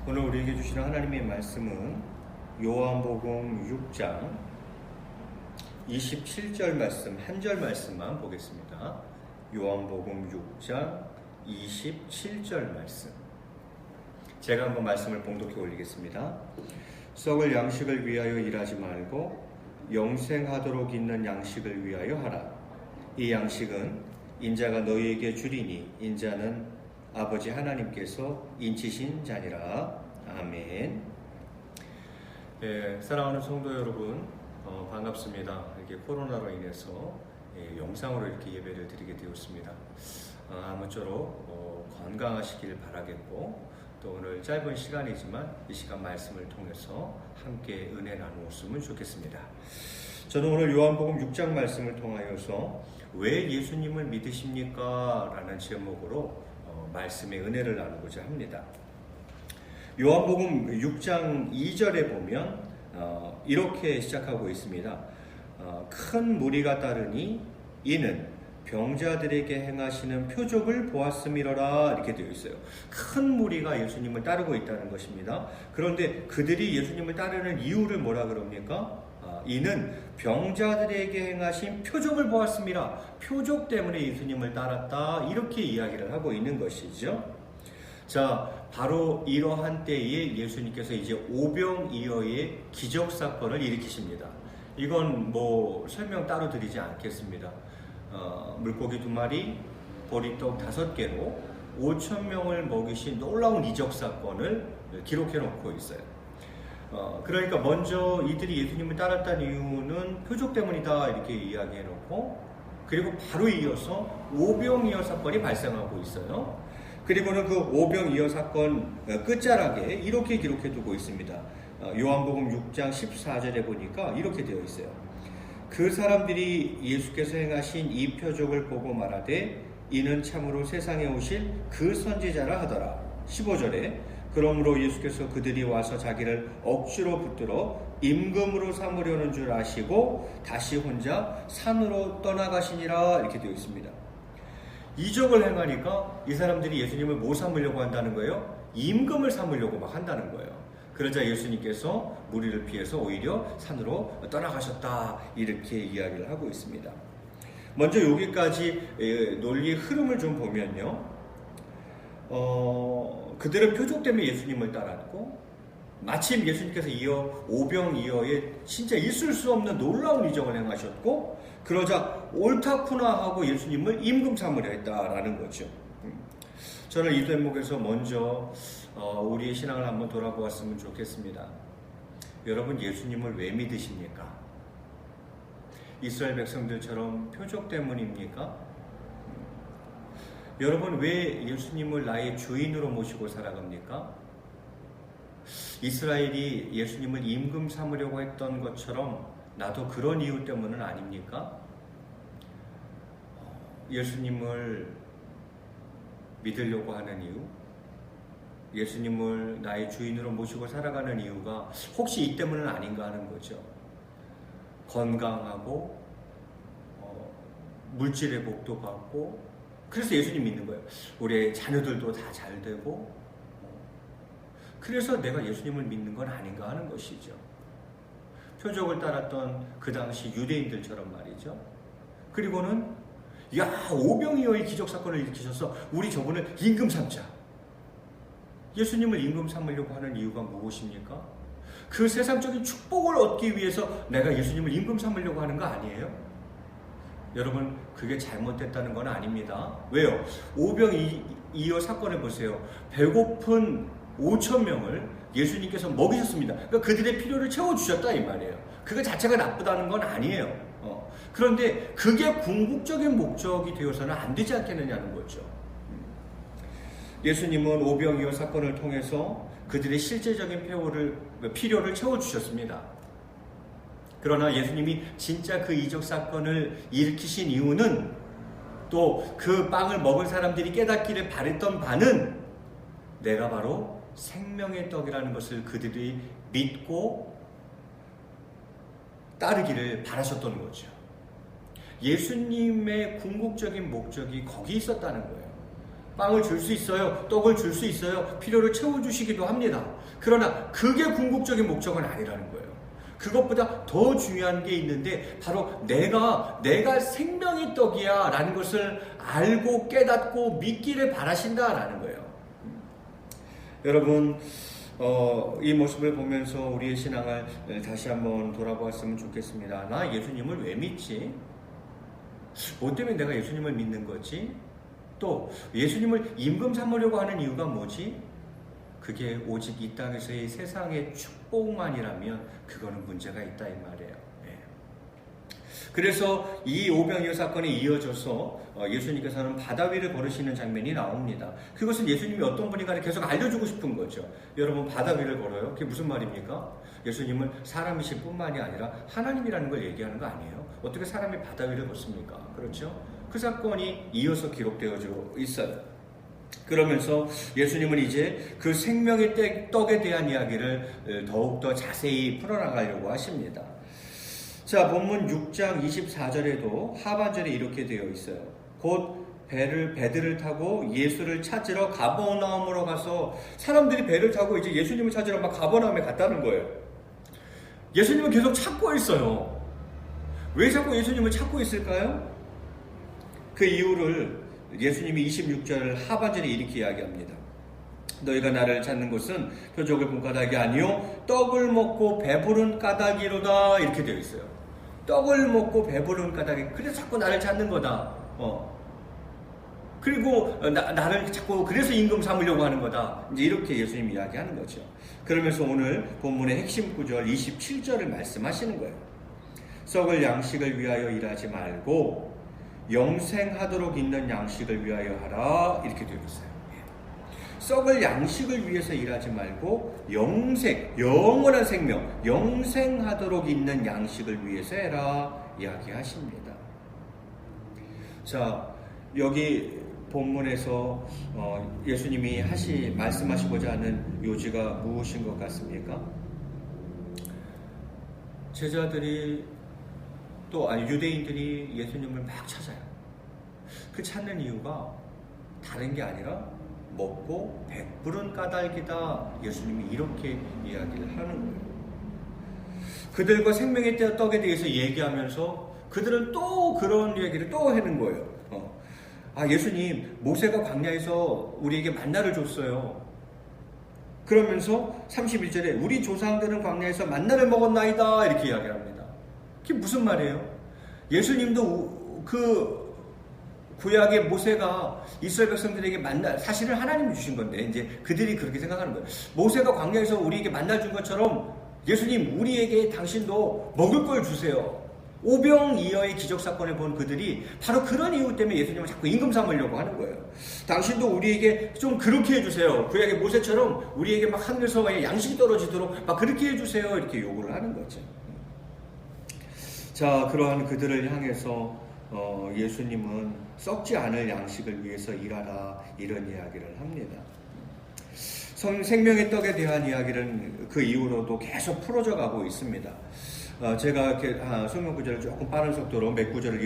오늘 우리에게 주시는 하나님의 말씀은 요한복음 6장 27절 말씀, 한 절 말씀만 보겠습니다. 요한복음 6장 27절 말씀. 제가 한번 말씀을 봉독해 올리겠습니다. 썩을 양식을 위하여 일하지 말고 영생하도록 있는 양식을 위하여 하라. 이 양식은 인자가 너희에게 주리니 인자는 아버지 하나님께서 인치신 자니라. 아멘. 사랑하는 성도 여러분, 반갑습니다. 이렇게 코로나로 인해서 영상으로 이렇게 예배를 드리게 되었습니다. 아무쪼록 건강하시길 바라겠고, 또 오늘 짧은 시간이지만 이 시간 말씀을 통해서 함께 은혜 나누었으면 좋겠습니다. 저는 오늘 요한복음 6장 말씀을 통하여서 왜 예수님을 믿으십니까? 라는 제목으로 말씀의 은혜를 나누고자 합니다. 요한복음 6장 2절에 보면 이렇게 시작하고 있습니다. 큰 무리가 따르니 이는 병자들에게 행하시는 표적을 보았음이로라, 이렇게 되어 있어요. 큰 무리가 예수님을 따르고 있다는 것입니다. 그런데 그들이 예수님을 따르는 이유를 뭐라 그럽니까? 이는 병자들에게 행하신 표적을 보았습니다. 표적 때문에 예수님을 따랐다, 이렇게 이야기를 하고 있는 것이죠. 자, 바로 이러한 때에 예수님께서 이제 오병이어의 기적사건을 일으키십니다. 이건 설명 따로 드리지 않겠습니다. 물고기 2마리, 보리떡 5개로 5,000명을 먹이신 놀라운 이적사건을 기록해 놓고 있어요. 그러니까 먼저 이들이 예수님을 따랐다는 이유는 표적 때문이다, 이렇게 이야기해 놓고, 그리고 바로 이어서 오병이어 사건이 발생하고 있어요. 그리고는 그 오병이어 사건 끝자락에 이렇게 기록해 두고 있습니다. 요한복음 6장 14절에 보니까 이렇게 되어 있어요. 그 사람들이 예수께서 행하신 이 표적을 보고 말하되 이는 참으로 세상에 오실 그 선지자라 하더라. 15절에 그러므로 예수께서 그들이 와서 자기를 억지로 붙들어 임금으로 삼으려는 줄 아시고 다시 혼자 산으로 떠나가시니라, 이렇게 되어 있습니다. 이적을 행하니까 이 사람들이 예수님을 뭐 삼으려고 한다는 거예요? 임금을 삼으려고 막 한다는 거예요. 그러자 예수님께서 무리를 피해서 오히려 산으로 떠나가셨다, 이렇게 이야기를 하고 있습니다. 먼저 여기까지 논리의 흐름을 좀 보면요, 그들은 표적 때문에 예수님을 따랐고, 마침 예수님께서 이어 오병이어에 진짜 있을 수 없는 놀라운 이적을 행하셨고, 그러자 옳다구나 하고 예수님을 임금 삼으려 했다라는 거죠. 저는 이 대목에서 먼저 우리의 신앙을 한번 돌아보았으면 좋겠습니다. 여러분, 예수님을 왜 믿으십니까? 이스라엘 백성들처럼 표적 때문입니까? 여러분, 왜 예수님을 나의 주인으로 모시고 살아갑니까? 이스라엘이 예수님을 임금 삼으려고 했던 것처럼 나도 그런 이유 때문은 아닙니까? 예수님을 믿으려고 하는 이유, 예수님을 나의 주인으로 모시고 살아가는 이유가 혹시 이 때문은 아닌가 하는 거죠. 건강하고 물질의 복도 받고, 그래서 예수님 믿는 거예요. 우리 자녀들도 다 잘 되고, 그래서 내가 예수님을 믿는 건 아닌가 하는 것이죠. 표적을 따랐던 그 당시 유대인들처럼 말이죠. 그리고는 오병이어의 기적사건을 일으키셔서 우리 저분을 임금 삼자. 예수님을 임금 삼으려고 하는 이유가 무엇입니까? 그 세상적인 축복을 얻기 위해서 내가 예수님을 임금 삼으려고 하는 거 아니에요? 여러분, 그게 잘못됐다는 건 아닙니다. 왜요? 오병이어 사건을 보세요. 배고픈 5,000명을 예수님께서 먹이셨습니다. 그러니까 그들의 필요를 채워주셨다, 이 말이에요. 그거 자체가 나쁘다는 건 아니에요. 그런데 그게 궁극적인 목적이 되어서는 안 되지 않겠느냐는 거죠. 예수님은 오병이어 사건을 통해서 그들의 실제적인 필요를 채워주셨습니다. 그러나 예수님이 진짜 그 이적 사건을 일으키신 이유는, 또 그 빵을 먹은 사람들이 깨닫기를 바랬던 바는 내가 바로 생명의 떡이라는 것을 그들이 믿고 따르기를 바라셨던 거죠. 예수님의 궁극적인 목적이 거기 있었다는 거예요. 빵을 줄 수 있어요. 떡을 줄 수 있어요. 필요를 채워주시기도 합니다. 그러나 그게 궁극적인 목적은 아니라는 거예요. 그것보다 더 중요한 게 있는데 바로 내가 생명의 떡이야 라는 것을 알고 깨닫고 믿기를 바라신다라는 거예요. 여러분 이 모습을 보면서 우리의 신앙을 다시 한번 돌아보았으면 좋겠습니다. 나 예수님을 왜 믿지? 뭐 때문에 내가 예수님을 믿는 거지? 또 예수님을 임금 삼으려고 하는 이유가 뭐지? 그게 오직 이 땅에서의 세상의 축복만이라면 그거는 문제가 있다 이 말이에요. 그래서 이 오병이어 사건에 이어져서 예수님께서는 바다 위를 걸으시는 장면이 나옵니다. 그것은 예수님이 어떤 분인가를 계속 알려주고 싶은 거죠. 여러분 바다 위를 걸어요? 그게 무슨 말입니까? 예수님은 사람이실 뿐만이 아니라 하나님이라는 걸 얘기하는 거 아니에요? 어떻게 사람이 바다 위를 걷습니까? 그렇죠? 그 사건이 이어서 기록되어져 있어요. 그러면서 예수님은 이제 그 생명의 떡에 대한 이야기를 더욱더 자세히 풀어나가려고 하십니다. 자, 본문 6장 24절에도 하반절에 이렇게 되어 있어요. 곧 배들을 타고 예수를 찾으러 가버나움으로 가서 사람들이 배를 타고 이제 예수님을 찾으러 막 가버나움에 갔다는 거예요. 예수님은 계속 찾고 있어요. 왜 자꾸 예수님을 찾고 있을까요? 그 이유를 예수님이 26절 하반절에 이렇게 이야기합니다. 너희가 나를 찾는 것은 표적을 본 까닭이 아니요 떡을 먹고 배부른 까닭이로다 이렇게 되어 있어요. 떡을 먹고 배부른 까닭이 그래서 자꾸 나를 찾는 거다. 그리고 나를 자꾸 그래서 임금 삼으려고 하는 거다. 이제 이렇게 예수님이 이야기하는 거죠. 그러면서 오늘 본문의 핵심 구절 27절을 말씀하시는 거예요. 썩을 양식을 위하여 일하지 말고 영생하도록 있는 양식을 위하여 하라 이렇게 되어 있어요. 썩을 양식을 위해서 일하지 말고 영원한 생명, 영생하도록 있는 양식을 위해서 해라 이야기하십니다. 자, 여기 본문에서 예수님이 말씀하시고자 하는 요지가 무엇인 것 같습니까? 제자들이 유대인들이 예수님을 막 찾아요. 그 찾는 이유가 다른 게 아니라 먹고 배부른 까닭이다. 예수님이 이렇게 이야기를 하는 거예요. 그들과 생명의 떡에 대해서 얘기하면서 그들은 또 그런 얘기를 또 하는 거예요. 예수님, 모세가 광야에서 우리에게 만나를 줬어요. 그러면서 31절에 우리 조상들은 광야에서 만나를 먹었나이다 이렇게 이야기를 합니다. 그게 무슨 말이에요? 예수님도 그 구약의 모세가 이스라엘 백성들에게 사실은 하나님이 주신 건데 이제 그들이 그렇게 생각하는 거예요. 모세가 광야에서 우리에게 만나 준 것처럼 예수님 우리에게 당신도 먹을 걸 주세요. 오병이어의 기적 사건을 본 그들이 바로 그런 이유 때문에 예수님을 자꾸 임금 삼으려고 하는 거예요. 당신도 우리에게 좀 그렇게 해주세요. 구약의 모세처럼 우리에게 막 하늘에서 양식이 떨어지도록 막 그렇게 해주세요. 이렇게 요구를 하는 거죠. 자, 그러한 그들을 향해서 예수님은 썩지 않을 양식을 위해서 일하라 이런 이야기를 합니다. 생명의 떡에 대한 이야기는 그 이후로도 계속 풀어져 가고 있습니다. 제가 이렇게 성경 구절을 조금 빠른 속도로 몇 구절을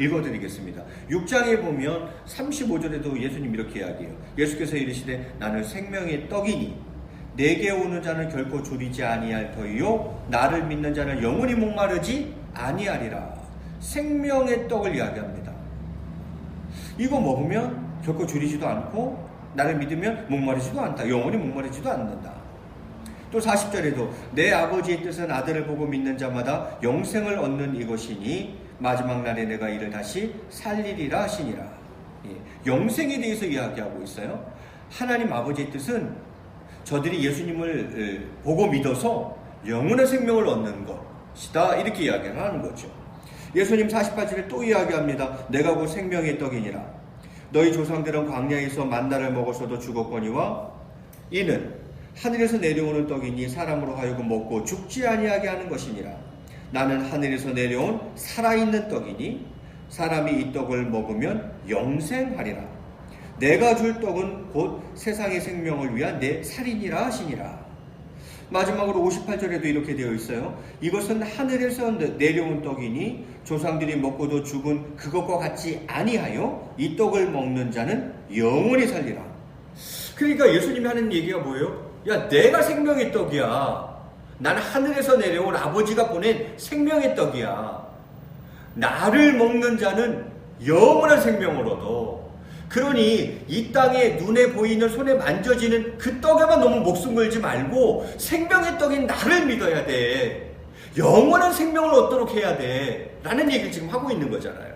읽어드리겠습니다. 6장에 보면 35절에도 예수님 이렇게 이야기해요. 예수께서 이르시되 나는 생명의 떡이니 내게 오는 자는 결코 줄이지 아니할 터이요 나를 믿는 자는 영원히 목마르지 아니하리라. 생명의 떡을 이야기합니다. 이거 먹으면 결코 줄이지도 않고 나를 믿으면 목마르지도 않다. 영원히 목마르지도 않는다. 또 40절에도 내 아버지의 뜻은 아들을 보고 믿는 자마다 영생을 얻는 이것이니 마지막 날에 내가 이를 다시 살리리라 하시니라. 영생에 대해서 이야기하고 있어요. 하나님 아버지의 뜻은 저들이 예수님을 보고 믿어서 영원한 생명을 얻는 것이다. 이렇게 이야기를 하는 거죠. 예수님 48절에 또 이야기합니다. 내가 곧 생명의 떡이니라. 너희 조상들은 광야에서 만나를 먹어서도 죽었거니와 이는 하늘에서 내려오는 떡이니 사람으로 하여금 먹고 죽지 아니하게 하는 것이니라. 나는 하늘에서 내려온 살아있는 떡이니 사람이 이 떡을 먹으면 영생하리라. 내가 줄 떡은 곧 세상의 생명을 위한 내 살이니라 하시니라. 마지막으로 58절에도 이렇게 되어 있어요. 이것은 하늘에서 내려온 떡이니 조상들이 먹고도 죽은 그것과 같지 아니하여 이 떡을 먹는 자는 영원히 살리라. 그러니까 예수님이 하는 얘기가 뭐예요? 야, 내가 생명의 떡이야. 나는 하늘에서 내려온 아버지가 보낸 생명의 떡이야. 나를 먹는 자는 영원한 생명을 얻어. 그러니 이 땅에 눈에 보이는 손에 만져지는 그 떡에만 너무 목숨 걸지 말고 생명의 떡인 나를 믿어야 돼. 영원한 생명을 얻도록 해야 돼. 라는 얘기를 지금 하고 있는 거잖아요.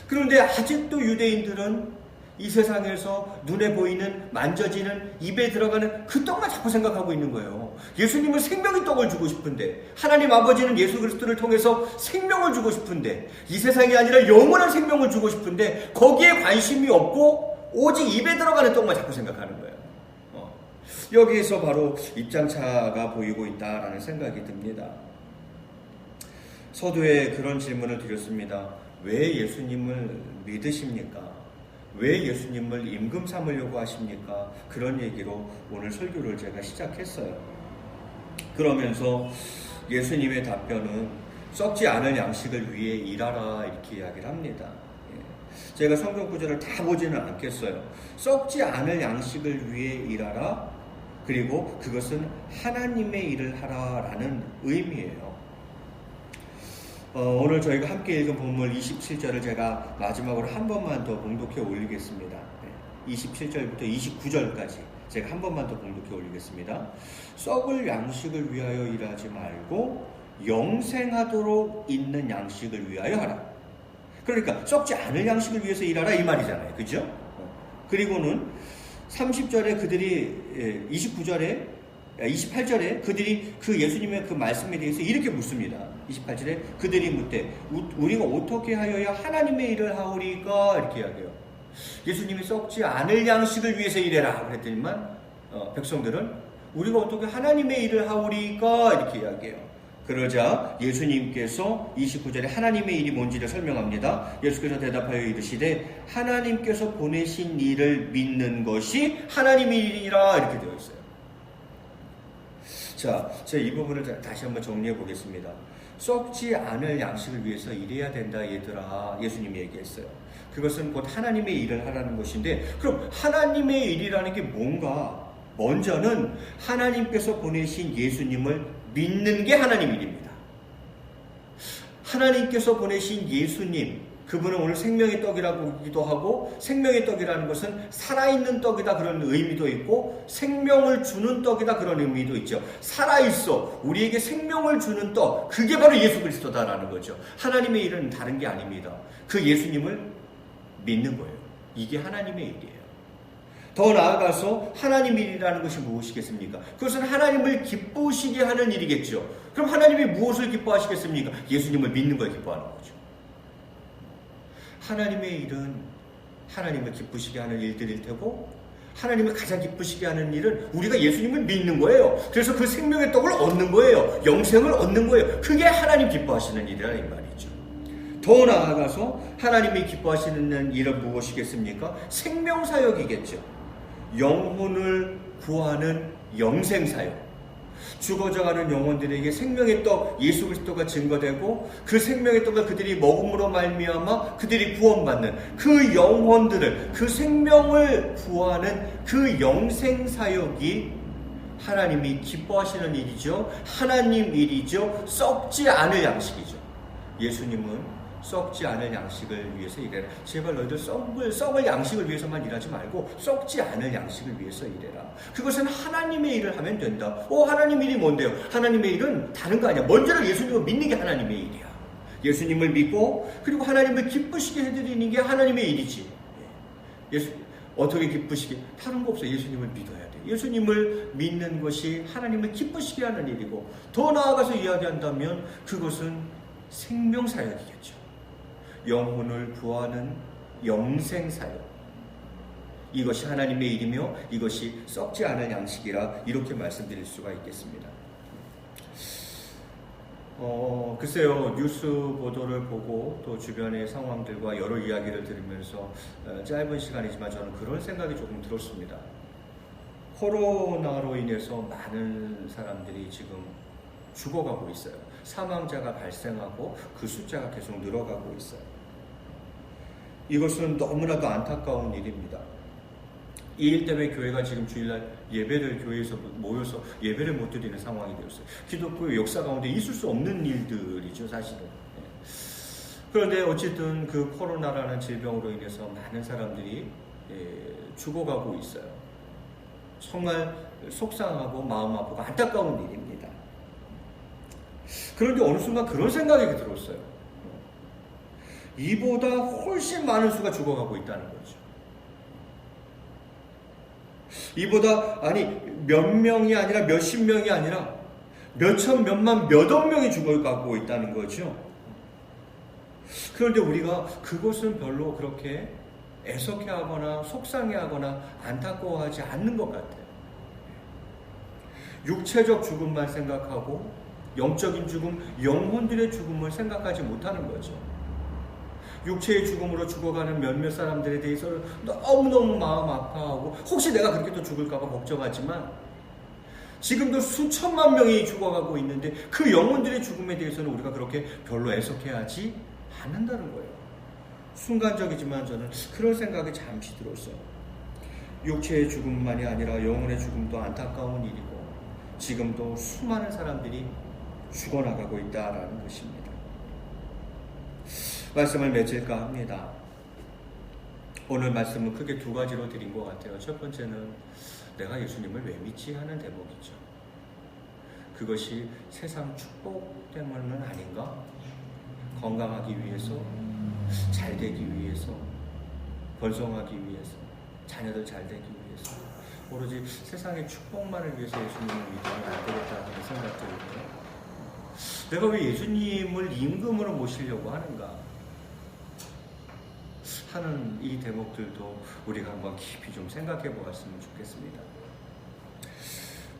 그런데 아직도 유대인들은 이 세상에서 눈에 보이는, 만져지는, 입에 들어가는 그 떡만 자꾸 생각하고 있는 거예요. 예수님은 생명의 떡을 주고 싶은데, 하나님 아버지는 예수 그리스도를 통해서 생명을 주고 싶은데, 이 세상이 아니라 영원한 생명을 주고 싶은데 거기에 관심이 없고 오직 입에 들어가는 떡만 자꾸 생각하는 거예요. 여기에서 바로 입장차가 보이고 있다라는 생각이 듭니다. 서두에 그런 질문을 드렸습니다. 왜 예수님을 믿으십니까? 왜 예수님을 임금 삼으려고 하십니까? 그런 얘기로 오늘 설교를 제가 시작했어요. 그러면서 예수님의 답변은 썩지 않을 양식을 위해 일하라 이렇게 이야기를 합니다. 제가 성경 구절을 다 보지는 않겠어요. 썩지 않을 양식을 위해 일하라, 그리고 그것은 하나님의 일을 하라라는 의미예요. 오늘 저희가 함께 읽은 본문 27절을 제가 마지막으로 한 번만 더 봉독해 올리겠습니다. 27절부터 29절까지 제가 한 번만 더 봉독해 올리겠습니다. 썩을 양식을 위하여 일하지 말고 영생하도록 있는 양식을 위하여 하라. 그러니까 썩지 않을 양식을 위해서 일하라 이 말이잖아요. 그죠? 그리고는 30절에 그들이 28절에 그들이 그 예수님의 그 말씀에 대해서 이렇게 묻습니다. 28절에 그들이 묻되 우리가 어떻게 하여야 하나님의 일을 하오리까 이렇게 이야기해요. 예수님이 썩지 않을 양식을 위해서 일해라 그랬더니만 백성들은 우리가 어떻게 하나님의 일을 하오리까 이렇게 이야기해요. 그러자 예수님께서 29절에 하나님의 일이 뭔지를 설명합니다. 예수께서 대답하여 이르시되 하나님께서 보내신 일을 믿는 것이 하나님의 일이라 이렇게 되어 있어요. 자, 제가 이 부분을 다시 한번 정리해 보겠습니다. 썩지 않을 양식을 위해서 일해야 된다 얘들아, 예수님이 얘기했어요. 그것은 곧 하나님의 일을 하라는 것인데, 그럼 하나님의 일이라는 게 뭔가? 먼저는 하나님께서 보내신 예수님을 믿는 게 하나님 일입니다. 하나님께서 보내신 예수님, 그분은 오늘 생명의 떡이라고 하기도 하고, 생명의 떡이라는 것은 살아있는 떡이다 그런 의미도 있고, 생명을 주는 떡이다 그런 의미도 있죠. 살아있어, 우리에게 생명을 주는 떡, 그게 바로 예수 그리스도다라는 거죠. 하나님의 일은 다른 게 아닙니다. 그 예수님을 믿는 거예요. 이게 하나님의 일이에요. 더 나아가서 하나님 일이라는 것이 무엇이겠습니까? 그것은 하나님을 기쁘시게 하는 일이겠죠. 그럼 하나님이 무엇을 기뻐하시겠습니까? 예수님을 믿는 걸 기뻐하는 거죠. 하나님의 일은 하나님을 기쁘시게 하는 일들일 테고, 하나님을 가장 기쁘시게 하는 일은 우리가 예수님을 믿는 거예요. 그래서 그 생명의 떡을 얻는 거예요. 영생을 얻는 거예요. 그게 하나님 기뻐하시는 일이라 이 말이죠. 더 나아가서 하나님이 기뻐하시는 일은 무엇이겠습니까? 생명사역이겠죠. 영혼을 구하는 영생사역. 죽어져가는 영혼들에게 생명의 떡 예수 그리스도가 증거되고, 그 생명의 떡을 그들이 먹음으로 말미암아 그들이 구원받는 그 영혼들을, 그 생명을 구하는 그 영생사역이 하나님이 기뻐하시는 일이죠. 하나님 일이죠. 썩지 않을 양식이죠. 예수님은 썩지 않을 양식을 위해서 일해라. 제발 너희들 썩을 양식을 위해서만 일하지 말고 썩지 않을 양식을 위해서 일해라. 그것은 하나님의 일을 하면 된다. 하나님 일이 뭔데요? 하나님의 일은 다른 거 아니야. 먼저는 예수님을 믿는 게 하나님의 일이야. 예수님을 믿고 그리고 하나님을 기쁘시게 해드리는 게 하나님의 일이지. 어떻게 기쁘시게? 다른 거 없어. 예수님을 믿어야 돼. 예수님을 믿는 것이 하나님을 기쁘시게 하는 일이고, 더 나아가서 이야기한다면 그것은 생명사역이겠죠. 영혼을 구하는 영생사역. 이것이 하나님의 일이며 이것이 썩지 않을 양식이라 이렇게 말씀드릴 수가 있겠습니다. 글쎄요, 뉴스 보도를 보고 또 주변의 상황들과 여러 이야기를 들으면서 짧은 시간이지만 저는 그런 생각이 조금 들었습니다. 코로나로 인해서 많은 사람들이 지금 죽어가고 있어요. 사망자가 발생하고 그 숫자가 계속 늘어가고 있어요. 이것은 너무나도 안타까운 일입니다. 이 일 때문에 교회가 지금 주일날 예배를 교회에서 모여서 예배를 못 드리는 상황이 되었어요. 기독교의 역사 가운데 있을 수 없는 일들이죠, 사실은. 그런데 어쨌든 그 코로나라는 질병으로 인해서 많은 사람들이 죽어가고 있어요. 정말 속상하고 마음 아프고 안타까운 일입니다. 그런데 어느 순간 그런 생각이 들었어요. 이보다 훨씬 많은 수가 죽어가고 있다는 거죠. 이보다 몇 명이 아니라 몇십 명이 아니라 몇천 몇만 몇억 명이 죽어가고 있다는 거죠. 그런데 우리가 그것은 별로 그렇게 애석해하거나 속상해하거나 안타까워하지 않는 것 같아요. 육체적 죽음만 생각하고 영적인 죽음, 영혼들의 죽음을 생각하지 못하는 거죠. 육체의 죽음으로 죽어가는 몇몇 사람들에 대해서는 너무너무 마음 아파하고 혹시 내가 그렇게 또 죽을까 봐 걱정하지만 지금도 수천만 명이 죽어가고 있는데 그 영혼들의 죽음에 대해서는 우리가 그렇게 별로 애석해하지 않는다는 거예요. 순간적이지만 저는 그런 생각이 잠시 들었어요. 육체의 죽음만이 아니라 영혼의 죽음도 안타까운 일이고 지금도 수많은 사람들이 죽어나가고 있다라는 것입니다. 말씀을 맺을까 합니다. 오늘 말씀은 크게 두 가지로 드린 것 같아요. 첫 번째는 내가 예수님을 왜 믿지 하는 대목이죠. 그것이 세상 축복 때문은 아닌가? 건강하기 위해서, 잘 되기 위해서, 번성하기 위해서, 자녀들 잘 되기 위해서, 오로지 세상의 축복만을 위해서 예수님을 믿으면 안 되겠다는 생각들이에요. 내가 왜 예수님을 임금으로 모시려고 하는가 하는 이 대목들도 우리가 한번 깊이 좀 생각해 보았으면 좋겠습니다.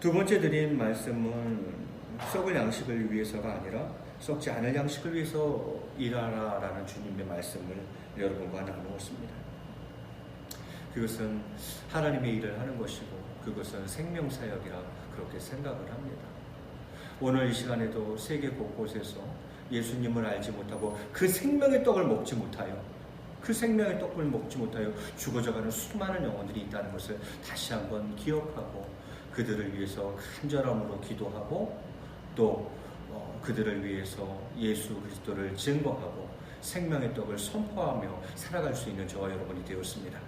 두 번째 드린 말씀은 썩을 양식을 위해서가 아니라 썩지 않을 양식을 위해서 일하라라는 주님의 말씀을 여러분과 나누었습니다. 그것은 하나님의 일을 하는 것이고 그것은 생명사역이라 그렇게 생각을 합니다. 오늘 이 시간에도 세계 곳곳에서 예수님을 알지 못하고 그 생명의 떡을 먹지 못하여 죽어져가는 수많은 영혼들이 있다는 것을 다시 한번 기억하고 그들을 위해서 간절함으로 기도하고 또 그들을 위해서 예수 그리스도를 증거하고 생명의 떡을 선포하며 살아갈 수 있는 저와 여러분이 되었습니다.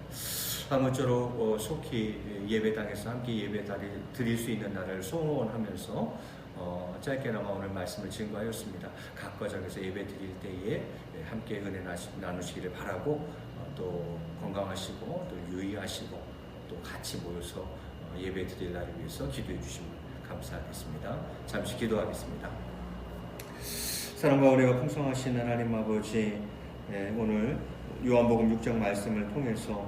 아무쪼록 속히 예배당에서 함께 예배 드릴 수 있는 날을 소원하면서 짧게나마 오늘 말씀을 증거하였습니다. 각 가정에서 예배 드릴 때에 함께 은혜 나누시기를 바라고 또 건강하시고 또 유의하시고 또 같이 모여서 예배 드릴 날을 위해서 기도해 주시면 감사하겠습니다. 잠시 기도하겠습니다. 사랑과 은혜가 풍성하신 하나님 아버지, 오늘 요한복음 6장 말씀을 통해서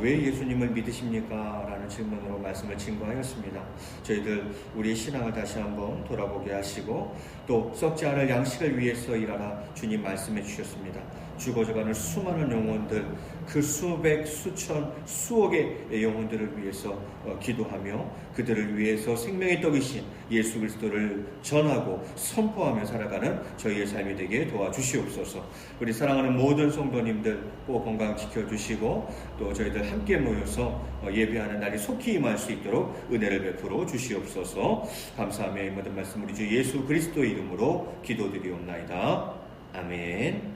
왜 예수님을 믿으십니까? 라는 질문으로 말씀을 증거하였습니다. 저희들 우리의 신앙을 다시 한번 돌아보게 하시고 또 썩지 않을 양식을 위해서 일하라 주님 말씀해 주셨습니다. 죽어져가는 수많은 영혼들, 그 수백, 수천, 수억의 영혼들을 위해서 기도하며 그들을 위해서 생명의 떡이신 예수 그리스도를 전하고 선포하며 살아가는 저희의 삶이 되게 도와주시옵소서. 우리 사랑하는 모든 성도님들 꼭 건강 지켜주시고 또 저희들 함께 모여서 예배하는 날이 속히 임할 수 있도록 은혜를 베풀어 주시옵소서. 감사하며 이 모든 말씀 우리 주 예수 그리스도의 이름으로 기도드리옵나이다. 아멘.